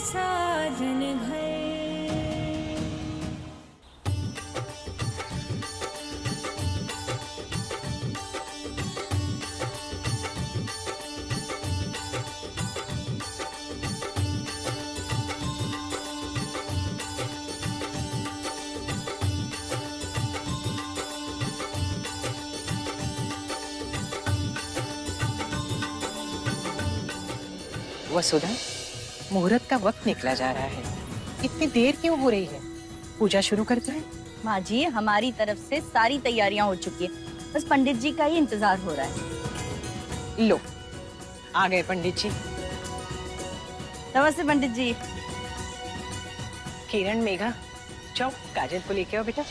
साजन घर। वसुधा, मुहूर्त का वक्त निकला जा रहा है, इतनी देर क्यों हो रही है? पूजा शुरू करते हैं। माँ जी, हमारी तरफ से सारी तैयारियां हो चुकी है, बस पंडित जी का ही इंतजार हो रहा है। लो, आ गए पंडित जी। नमस्ते पंडित जी। किरण, मेघा, जाओ काजल को लेके आओ बेटा।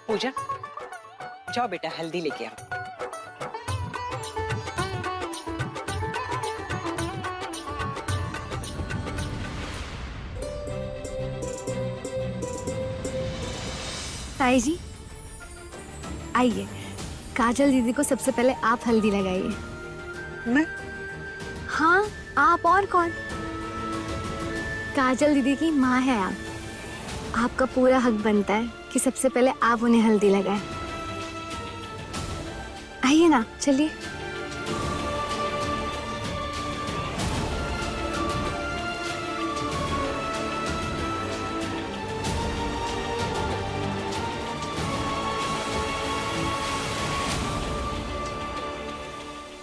पूजा, जाओ बेटा हल्दी लेके आओ। ताई जी आइए, काजल दीदी को सबसे पहले आप हल्दी लगाइए। मैं? हाँ, आप और कौन? काजल दीदी की माँ है आप, आपका पूरा हक बनता है कि सबसे पहले आप उन्हें हल्दी लगाएं। आइए ना, चलिए।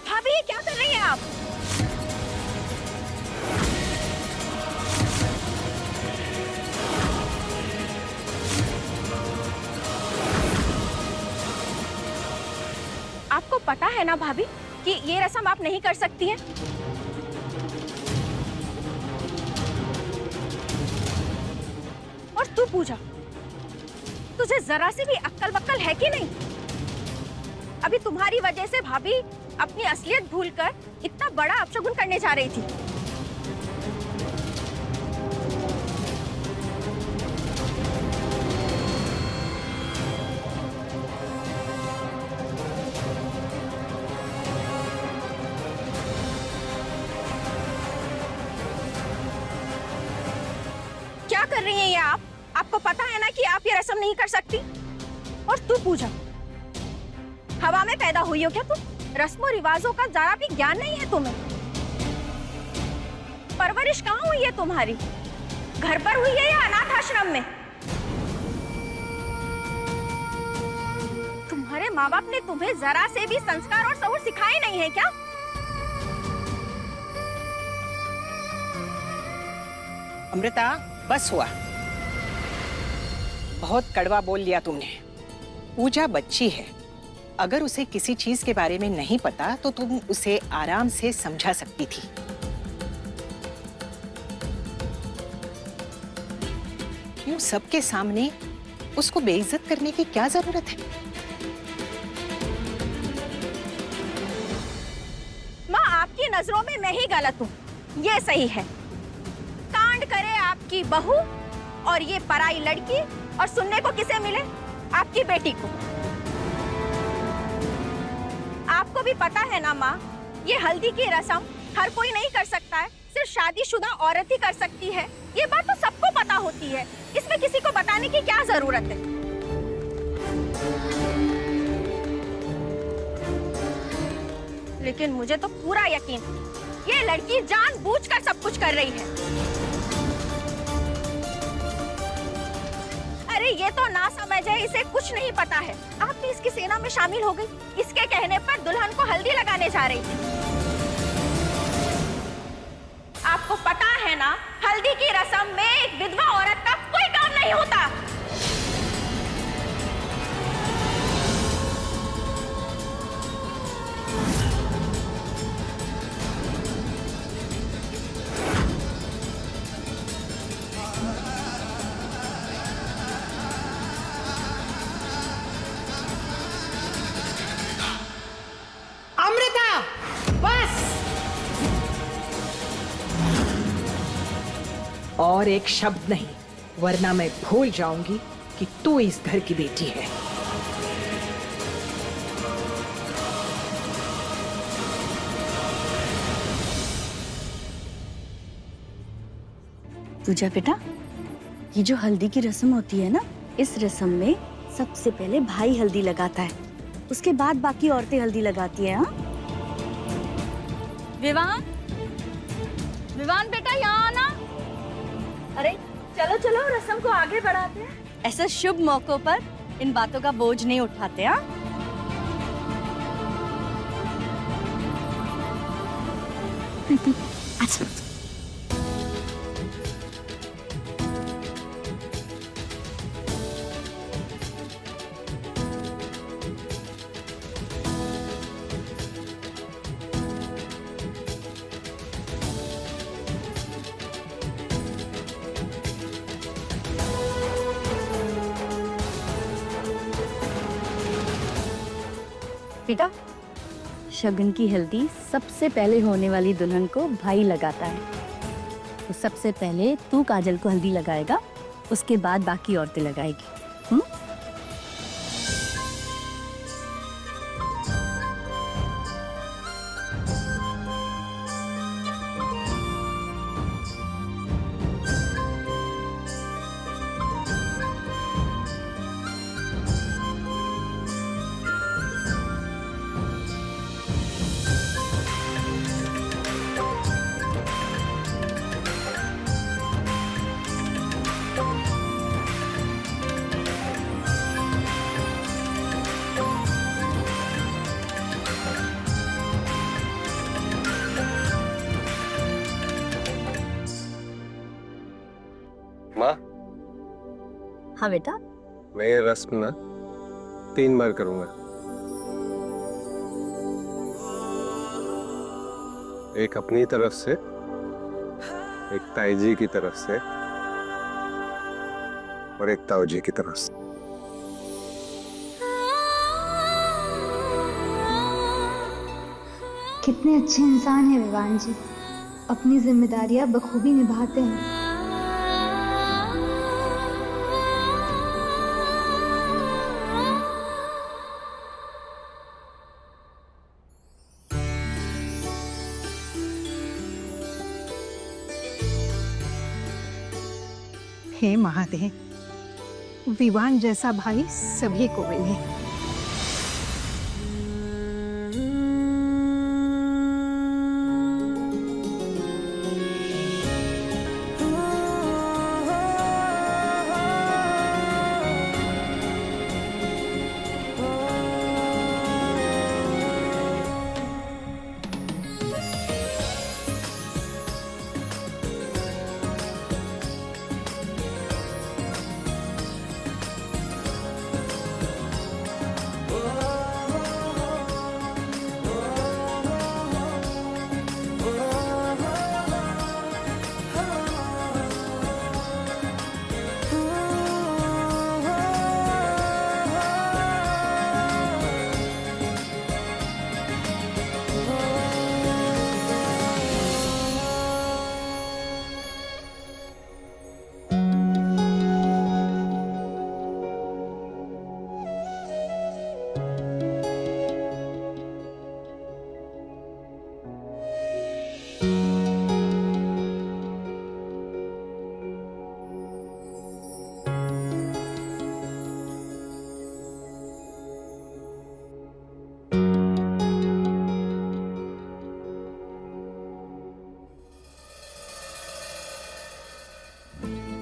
भाभी, क्या कर रही हैं आप? आपको पता है ना भाभी कि ये रस्म आप नहीं कर सकती हैं। और तू पूजा, तुझे जरा सी भी अक्ल वक्ल है कि नहीं? अभी तुम्हारी वजह से भाभी अपनी असलियत भूलकर इतना बड़ा अपशगुन करने जा रही थी। क्या कर रही हैं ये आप? आपको पता है ना कि आप ये रस्म नहीं कर सकती। और तू पूजा, हवा में पैदा हुई हो क्या तुम? रस्मों रिवाजों का जरा भी ज्ञान नहीं है तुम्हें। परवरिश कहाँ हुई है तुम्हारी? घर पर हुई है या अनाथ आश्रम में? तुम्हारे माँ बाप ने तुम्हें जरा से भी संस्कार और सहूर सिखाए नहीं है क्या? अमृता, बस हुआ, बहुत कड़वा बोल लिया तुमने। पूजा बच्ची है, अगर उसे किसी चीज के बारे में नहीं पता तो तुम उसे आराम से समझा सकती थी। क्यों सबके सामने उसको बेइज्जत करने की क्या जरूरत है? माँ, आपकी नजरों में मैं ही गलत हूँ, ये सही है। कांड करे आपकी बहू और ये पराई लड़की, और सुनने को किसे मिले? आपकी बेटी को। आपको भी पता है ना माँ, ये हल्दी की रस्म हर कोई नहीं कर सकता है, सिर्फ शादीशुदा औरत ही कर सकती है। ये बात तो सबको पता होती है, इसमें किसी को बताने की क्या जरूरत है? लेकिन मुझे तो पूरा यकीन, ये लड़की जानबूझकर सब कुछ कर रही है। अरे ये तो ना समझ है, इसे कुछ नहीं पता है। आप भी इसकी सेना में शामिल हो गई, इसके कहने पर दुल्हन को हल्दी लगाने जा रही थी। आपको पता है ना, हल्दी की रस्म में एक विधवा औरत का कोई काम नहीं होता। और एक शब्द नहीं, वरना मैं भूल जाऊंगी कि तू इस घर की बेटी है। पूजा बेटा, ये जो हल्दी की रस्म होती है ना, इस रस्म में सबसे पहले भाई हल्दी लगाता है, उसके बाद बाकी औरतें हल्दी लगाती हैं। हाँ, विवान, विवान बेटा यहाँ आना। अरे चलो चलो, रस्म को आगे बढ़ाते हैं। ऐसे शुभ मौकों पर इन बातों का बोझ नहीं उठाते। हाँ, अच्छा। बेटा, शगन की हल्दी सबसे पहले होने वाली दुल्हन को भाई लगाता है। तो सबसे पहले तू काजल को हल्दी लगाएगा, उसके बाद बाकी औरतें लगाएगी। माँ, हाँ बेटा, मैं ये रस्म ना 3 बार करूंगा। एक अपनी तरफ से, एक ताई जी की तरफ से और एक ताऊ जी की तरफ से। कितने अच्छे इंसान हैं विवान जी, अपनी जिम्मेदारियां बखूबी निभाते हैं। हे महादेव, विवान जैसा भाई सभी को मिले।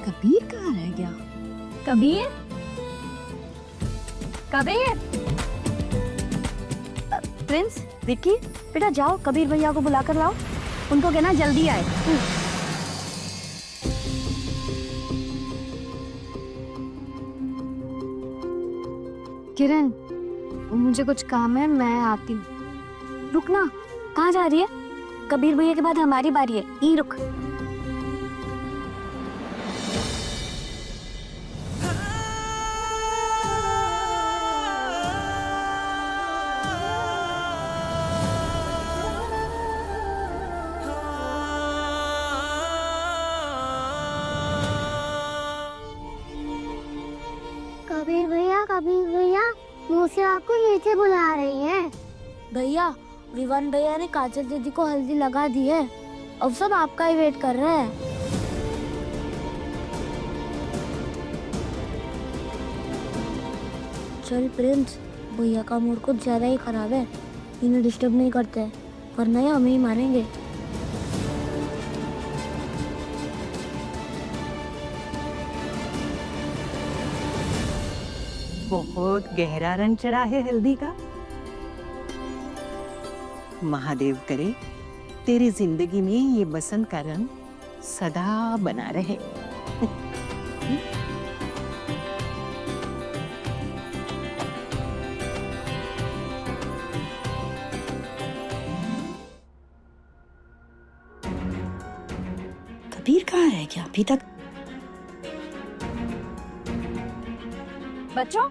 कबीर कहाँ रह गया? कबीर, कबीर। प्रिंस, विक्की, बेटा जाओ कबीर भैया को बुला कर लाओ, उनको कहना जल्दी आए। किरण, मुझे कुछ काम है, मैं आती हूँ। रुकना, कहाँ जा रही है? कबीर भैया के बाद हमारी बारी है, यहीं रुक। मौसी आपको नीचे बुला रही हैं। भैया, विवान भैया ने काजल दीदी को हल्दी लगा दी है। अब सब आपका ही वेट कर रहे हैं। चल प्रिंस, भैया का मूड कुछ ज्यादा ही खराब है, इन्हें डिस्टर्ब नहीं करते वरना ये हमें ही मारेंगे। बहुत गहरा रंग चढ़ा है हल्दी का। महादेव करे तेरी जिंदगी में ये बसंत का रंग सदा बना रहे। कबीर कहाँ रह गया अभी तक? बच्चों,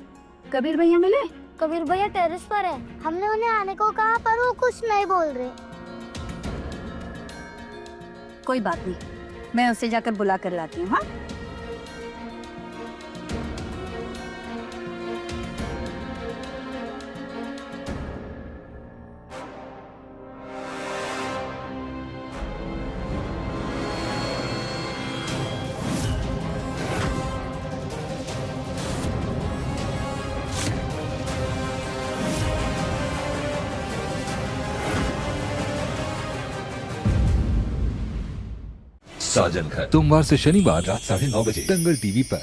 कबीर भैया मिले? कबीर भैया टेरेस पर है। हमने उन्हें आने को कहा पर वो कुछ नहीं बोल रहे। कोई बात नहीं, मैं उसे जाकर बुला कर लाती हूँ। हाँ, साजन घर सोमवार से शनिवार रात 9:30 बजे दंगल टीवी पर।